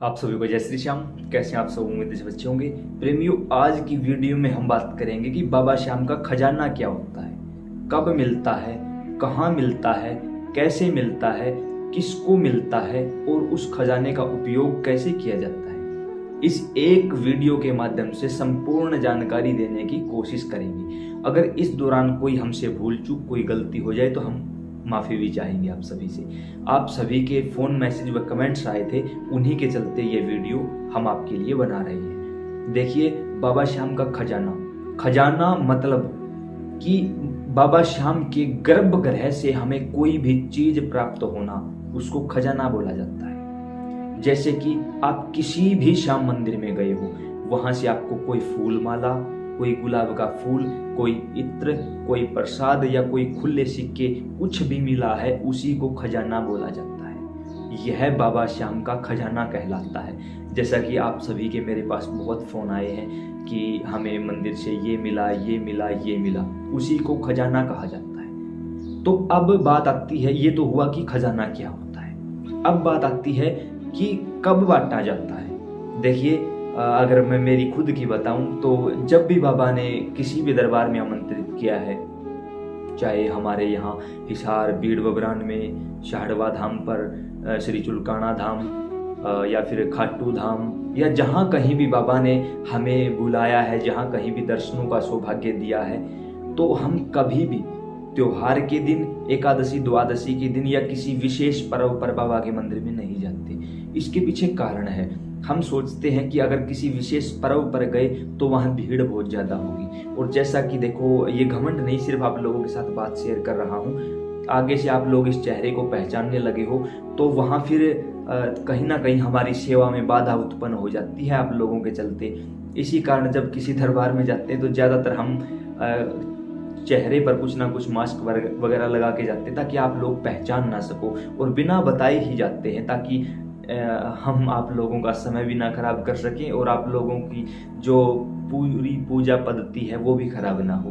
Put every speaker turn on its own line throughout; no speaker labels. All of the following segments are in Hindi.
आप सभी को जय श्री श्याम। कैसे हैं आप सब? उम्मीद से बच्चे होंगे। प्रेमियों, आज की वीडियो में हम बात करेंगे कि बाबा श्याम का खजाना क्या होता है, कब मिलता है, कहाँ मिलता है, कैसे मिलता है, किसको मिलता है और उस खजाने का उपयोग कैसे किया जाता है। इस एक वीडियो के माध्यम से संपूर्ण जानकारी देने की कोशिश करेंगे। अगर इस दौरान कोई हमसे भूल चूक कोई गलती हो जाए तो हम माफ़ी भी चाहेंगे आप सभी से। आप सभी के फ़ोन मैसेज व कमेंट्स आए थे, उन्हीं के चलते ये वीडियो हम आपके लिए बना रहे हैं। देखिए, बाबा श्याम का खजाना मतलब कि बाबा श्याम के गर्भगृह से हमें कोई भी चीज़ प्राप्त होना, उसको खजाना बोला जाता है। जैसे कि आप किसी भी श्याम मंदिर में गए हो, वहाँ से आपको कोई फूल माला, कोई गुलाब का फूल, कोई इत्र, कोई प्रसाद या कोई खुले सिक्के कुछ भी मिला है, उसी को खजाना बोला जाता है। यह बाबा श्याम का खजाना कहलाता है। जैसा कि आप सभी के मेरे पास बहुत फ़ोन आए हैं कि हमें मंदिर से ये मिला, ये मिला, ये मिला, उसी को खजाना कहा जाता है। तो अब बात आती है, ये तो हुआ कि खजाना क्या होता है। अब बात आती है कि कब बांटा जाता है। देखिए, अगर मैं मेरी खुद की बताऊं तो जब भी बाबा ने किसी भी दरबार में आमंत्रित किया है, चाहे हमारे यहाँ हिसार, बीड़ बबरान में, शाहड़वा धाम पर, श्री चुलकाना धाम या फिर खाटू धाम, या जहाँ कहीं भी बाबा ने हमें बुलाया है, जहाँ कहीं भी दर्शनों का सौभाग्य दिया है, तो हम कभी भी त्योहार के दिन, एकादशी द्वादशी के दिन या किसी विशेष पर्व पर बाबा के मंदिर में नहीं जाते। इसके पीछे कारण है, हम सोचते हैं कि अगर किसी विशेष पर्व पर गए तो वहाँ भीड़ बहुत ज़्यादा होगी। और जैसा कि देखो, ये घमंड नहीं, सिर्फ आप लोगों के साथ बात शेयर कर रहा हूँ। आगे से आप लोग इस चेहरे को पहचानने लगे हो तो वहाँ फिर कहीं ना कहीं हमारी सेवा में बाधा उत्पन्न हो जाती है आप लोगों के चलते। इसी कारण जब किसी दरबार में जाते हैं तो ज़्यादातर हम चेहरे पर कुछ ना कुछ मास्क वगैरह लगा के जाते हैं ताकि आप लोग पहचान ना सको, और बिना बताए ही जाते हैं ताकि हम आप लोगों का समय भी ना खराब कर सकें और आप लोगों की जो पूरी पूजा पद्धति है वो भी खराब ना हो।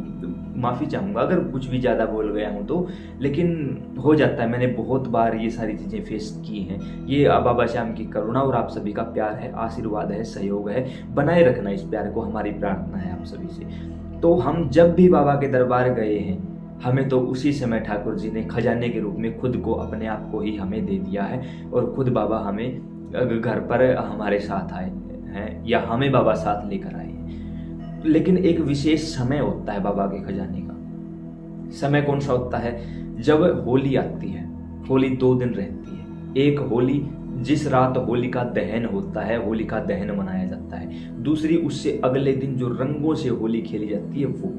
माफ़ी चाहूँगा अगर कुछ भी ज़्यादा बोल गया हूँ तो, लेकिन हो जाता है। मैंने बहुत बार ये सारी चीज़ें फेस की हैं। ये बाबा श्याम की करुणा और आप सभी का प्यार है, आशीर्वाद है, सहयोग है। बनाए रखना इस प्यार को, हमारी प्रार्थना है आप सभी से। तो हम जब भी बाबा के दरबार गए हैं, हमें तो उसी समय ठाकुर जी ने खजाने के रूप में खुद को, अपने आप को ही हमें दे दिया है। और खुद बाबा हमें घर पर हमारे साथ आए हैं या हमें बाबा साथ लेकर आए हैं। लेकिन एक विशेष समय होता है बाबा के खजाने का। समय कौन सा होता है? जब होली आती है। होली 2 दिन रहती है। एक होली जिस रात होलिका दहन होता है, होलिका दहन मनाया जाता है। दूसरी उससे अगले दिन जो रंगों से होली खेली जाती है, वो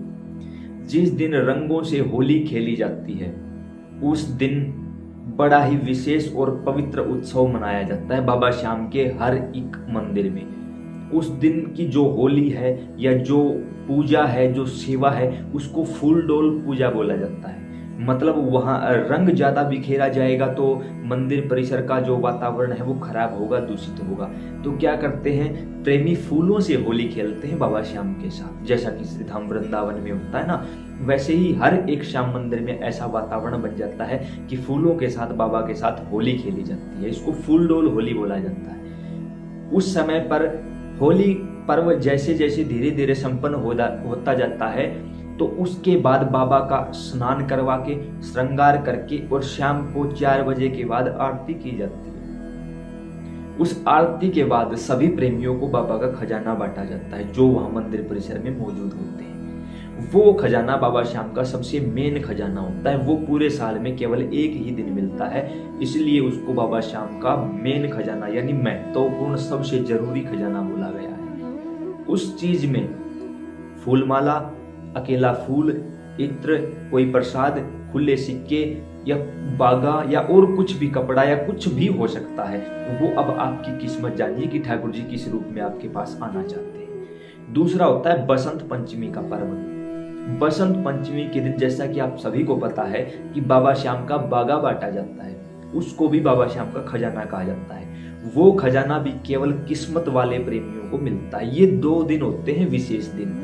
जिस दिन रंगों से होली खेली जाती है उस दिन बड़ा ही विशेष और पवित्र उत्सव मनाया जाता है बाबा श्याम के हर एक मंदिर में। उस दिन की जो होली है या जो पूजा है, जो सेवा है, उसको फूल डोल पूजा बोला जाता है। मतलब वहाँ रंग ज़्यादा बिखेरा जाएगा तो मंदिर परिसर का जो वातावरण है वो खराब होगा, दूषित होगा। तो क्या करते हैं, प्रेमी फूलों से होली खेलते हैं बाबा श्याम के साथ। जैसा कि श्री धाम वृंदावन में होता है ना, वैसे ही हर एक श्याम मंदिर में ऐसा वातावरण बन जाता है कि फूलों के साथ बाबा के साथ होली खेली जाती है। इसको फूल डोल होली बोला जाता है। उस समय पर होली पर्व जैसे जैसे धीरे धीरे संपन्न होता जाता है, तो उसके बाद बाबा का स्नान करवा के, श्रृंगार करके, और शाम को 4 बजे के बाद आरती की जाती है। उस आरती के बाद सभी प्रेमियों को बाबा का खजाना बांटा जाता है जो वहां मंदिर परिसर में मौजूद होते हैं। वो खजाना बाबा श्याम का सबसे मेन खजाना होता है। वो पूरे साल में केवल एक ही दिन मिलता है, इसलिए उसको बाबा श्याम का मेन खजाना यानी महत्वपूर्ण, सबसे जरूरी खजाना बोला गया है। उस चीज में फूलमाला, अकेला फूल, इत्र, कोई प्रसाद, खुले सिक्के या बागा या और कुछ भी, कपड़ा या कुछ भी हो सकता है। वो अब आपकी किस्मत जानिए कि ठाकुर जी किस रूप में आपके पास आना चाहते हैं। दूसरा होता है बसंत पंचमी का पर्व। बसंत पंचमी के दिन, जैसा कि आप सभी को पता है कि बाबा श्याम का बागा बांटा जाता है, उसको भी बाबा श्याम का खजाना कहा जाता है। वो खजाना भी केवल किस्मत वाले प्रेमियों को मिलता है। ये 2 दिन होते हैं विशेष दिन।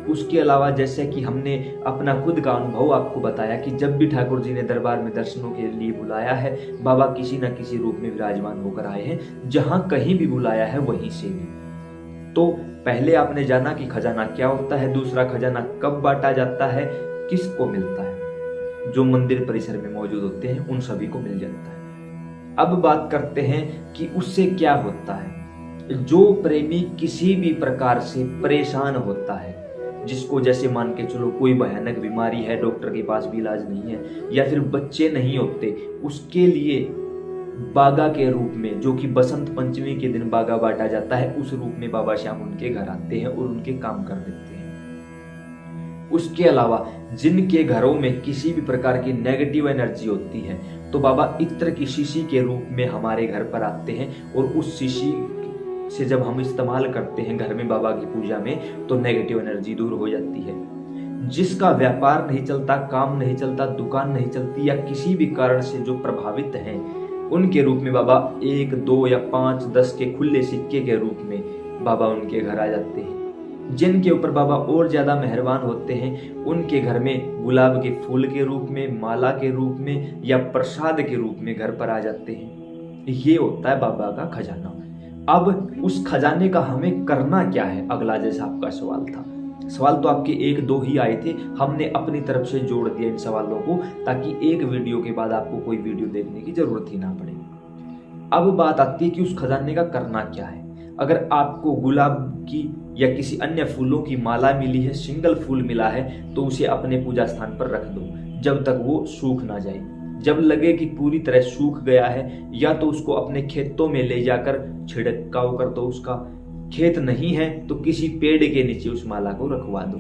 उसके अलावा जैसे कि हमने अपना खुद का अनुभव आपको बताया कि जब भी ठाकुर जी ने दरबार में दर्शनों के लिए बुलाया है, बाबा किसी न किसी रूप में विराजमान होकर आए हैं। जहां कहीं भी बुलाया है वहीं से भी। तो पहले आपने जाना कि खजाना क्या होता है, दूसरा खजाना कब बांटा जाता है, किसको मिलता है। जो मंदिर परिसर में मौजूद होते हैं उन सभी को मिल जाता है। अब बात करते हैं कि उससे क्या होता है। जो प्रेमी किसी भी प्रकार से परेशान होता है, जिसको जैसे मान के चलो कोई भयानक बीमारी है, डॉक्टर के पास भी इलाज नहीं है, या फिर बच्चे नहीं होते, उसके लिए बागा के रूप में, जो कि बसंत पंचमी के दिन बागा बांटा जाता है, उस रूप में बाबा श्याम उनके घर आते हैं और उनके काम कर देते हैं। उसके अलावा जिनके घरों में किसी भी प्रकार की नेगेटिव एनर्जी होती है, तो बाबा इत्र की शीशी के रूप में हमारे घर पर आते हैं और उस शीशी से जब हम इस्तेमाल करते हैं घर में बाबा की पूजा में, तो नेगेटिव एनर्जी दूर हो जाती है। जिसका व्यापार नहीं चलता, काम नहीं चलता, दुकान नहीं चलती, या किसी भी कारण से जो प्रभावित हैं, उनके रूप में बाबा 1, 2 या 5, 10 के खुले सिक्के के रूप में बाबा उनके घर आ जाते हैं। जिनके ऊपर बाबा और ज्यादा मेहरबान होते हैं, उनके घर में गुलाब के फूल के रूप में, माला के रूप में या प्रसाद के रूप में घर पर आ जाते हैं। ये होता है बाबा का खजाना। अब उस खजाने का हमें करना क्या है, अगला जैसा आपका सवाल था। सवाल तो आपके 1-2 ही आए थे, हमने अपनी तरफ से जोड़ दिया इन सवालों को, ताकि एक वीडियो के बाद आपको कोई वीडियो देखने की जरूरत ही ना पड़े। अब बात आती है कि उस खजाने का करना क्या है। अगर आपको गुलाब की या किसी अन्य फूलों की माला मिली है, सिंगल फूल मिला है, तो उसे अपने पूजा स्थान पर रख दो जब तक वो सूख ना जाए। जब लगे कि पूरी तरह सूख गया है, या तो उसको अपने खेतों में ले जाकर छिड़काव कर दो उसका। खेत नहीं है तो किसी पेड़ के नीचे उस माला को रखवा दो।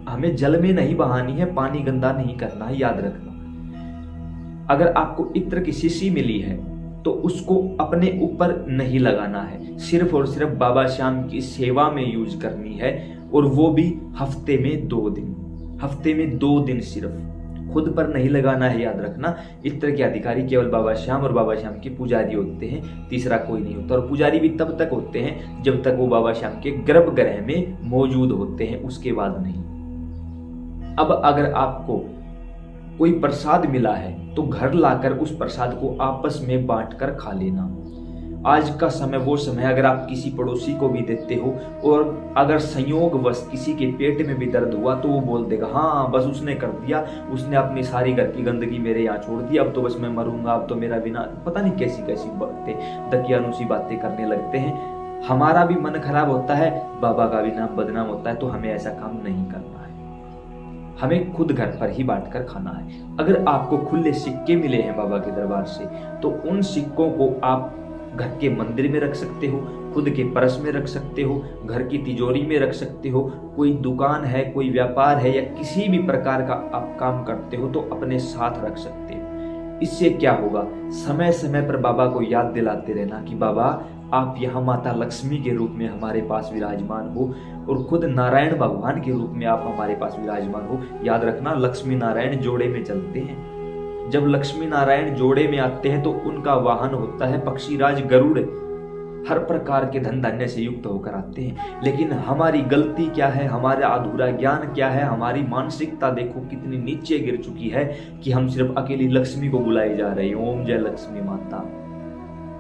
हमें जल में नहीं बहानी है, पानी गंदा नहीं करना है, याद रखना। अगर आपको इत्र की शीशी मिली है तो उसको अपने ऊपर नहीं लगाना है, सिर्फ और सिर्फ बाबा श्याम की सेवा में यूज करनी है, और वो भी हफ्ते में 2 दिन। हफ्ते में 2 दिन सिर्फ, खुद पर नहीं लगाना है, याद रखना। इत्र के अधिकारी केवल बाबा श्याम और बाबा श्याम के पुजारी होते हैं, तीसरा कोई नहीं होता। और पुजारी भी तब तक होते हैं जब तक वो बाबा श्याम के गर्भगृह में मौजूद होते हैं, उसके बाद नहीं। अब अगर आपको कोई प्रसाद मिला है तो घर लाकर उस प्रसाद को आपस में बांटकर खा लेना। आज का समय वो समय, अगर आप किसी पड़ोसी को भी देते हो और अगर संयोगवश किसी के पेट में भी दर्द हुआ, तो वो बोल देगा हाँ बस उसने कर दिया, उसने अपनी सारी घर की गंदगी मेरे यहाँ छोड़ दी, अब तो बस मैं मरूंगा, अब तो मेरा बिना, पता नहीं कैसी कैसी बातें, दकियानुसी बातें करने लगते हैं। हमारा भी मन खराब होता है, बाबा का भी नाम बदनाम होता है, तो हमें ऐसा काम नहीं करना है। हमें खुद घर पर ही बांटकर खाना है। अगर आपको खुले सिक्के मिले हैं बाबा के दरबार से, तो उन सिक्कों को आप घर के मंदिर में रख सकते हो, खुद के पर्स में रख सकते हो, घर की तिजोरी में रख सकते हो। कोई दुकान है, कोई व्यापार है, या किसी भी प्रकार का आप काम करते हो तो अपने साथ रख सकते हो। इससे क्या होगा, समय समय पर बाबा को याद दिलाते रहना कि बाबा आप यहाँ माता लक्ष्मी के रूप में हमारे पास विराजमान हो, और खुद नारायण भगवान के रूप में आप हमारे पास विराजमान हो। याद रखना, लक्ष्मी नारायण जोड़े में चलते हैं। जब लक्ष्मी नारायण जोड़े में आते हैं तो उनका वाहन होता है पक्षीराज गरुड़। हर प्रकार के धन धान्य से युक्त होकर आते हैं। लेकिन हमारी गलती क्या है, हमारा अधूरा ज्ञान क्या है, हमारी मानसिकता देखो कितनी नीचे गिर चुकी है कि हम सिर्फ अकेली लक्ष्मी को बुलाए जा रहे हैं। ओम जय लक्ष्मी माता।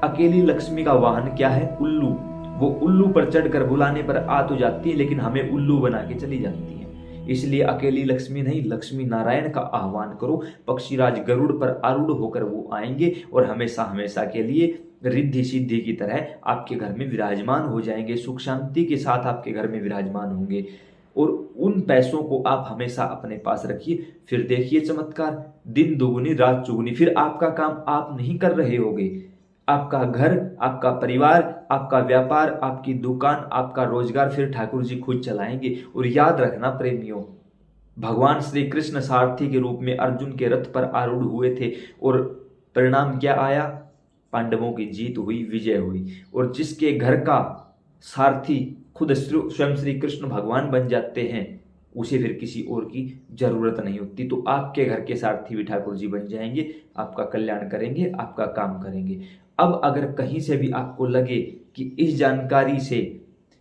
अकेली लक्ष्मी का वाहन क्या है, उल्लू। वो उल्लू पर चढ़कर बुलाने पर आ तो जाती है, लेकिन हमें उल्लू बना के चली जाती है। इसलिए अकेली लक्ष्मी नहीं, लक्ष्मी नारायण का आह्वान करो। पक्षीराज गरुड़ पर आरूढ़ होकर वो आएंगे और हमेशा हमेशा के लिए रिद्धि सिद्धि की तरह आपके घर में विराजमान हो जाएंगे, सुख शांति के साथ आपके घर में विराजमान होंगे। और उन पैसों को आप हमेशा अपने पास रखिए। फिर देखिए चमत्कार, दिन दुगुनी रात चुगुनी। फिर आपका काम आप नहीं कर रहे होगे, आपका घर, आपका परिवार, आपका व्यापार, आपकी दुकान, आपका रोजगार फिर ठाकुर जी खुद चलाएंगे। और याद रखना प्रेमियों, भगवान श्री कृष्ण सारथी के रूप में अर्जुन के रथ पर आरूढ़ हुए थे, और परिणाम क्या आया, पांडवों की जीत हुई, विजय हुई। और जिसके घर का सारथी खुद स्वयं श्री कृष्ण भगवान बन जाते हैं, उसे फिर किसी और की जरूरत नहीं होती। तो आपके घर के सारथी भी ठाकुर जी बन जाएंगे, आपका कल्याण करेंगे, आपका काम करेंगे। अब अगर कहीं से भी आपको लगे कि इस जानकारी से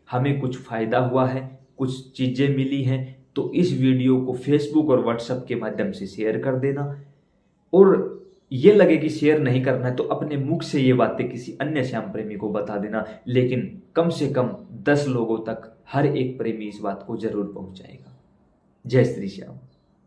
हमें कुछ फायदा हुआ है, कुछ चीज़ें मिली हैं तो इस वीडियो को फेसबुक और व्हाट्सएप के माध्यम से शेयर कर देना। और ये लगे कि शेयर नहीं करना है तो अपने मुख से ये बातें किसी अन्य श्याम प्रेमी को बता देना, लेकिन कम से कम 10 लोगों तक हर एक प्रेमी इस बात को जरूर पहुंचाएगा। जय श्री श्याम।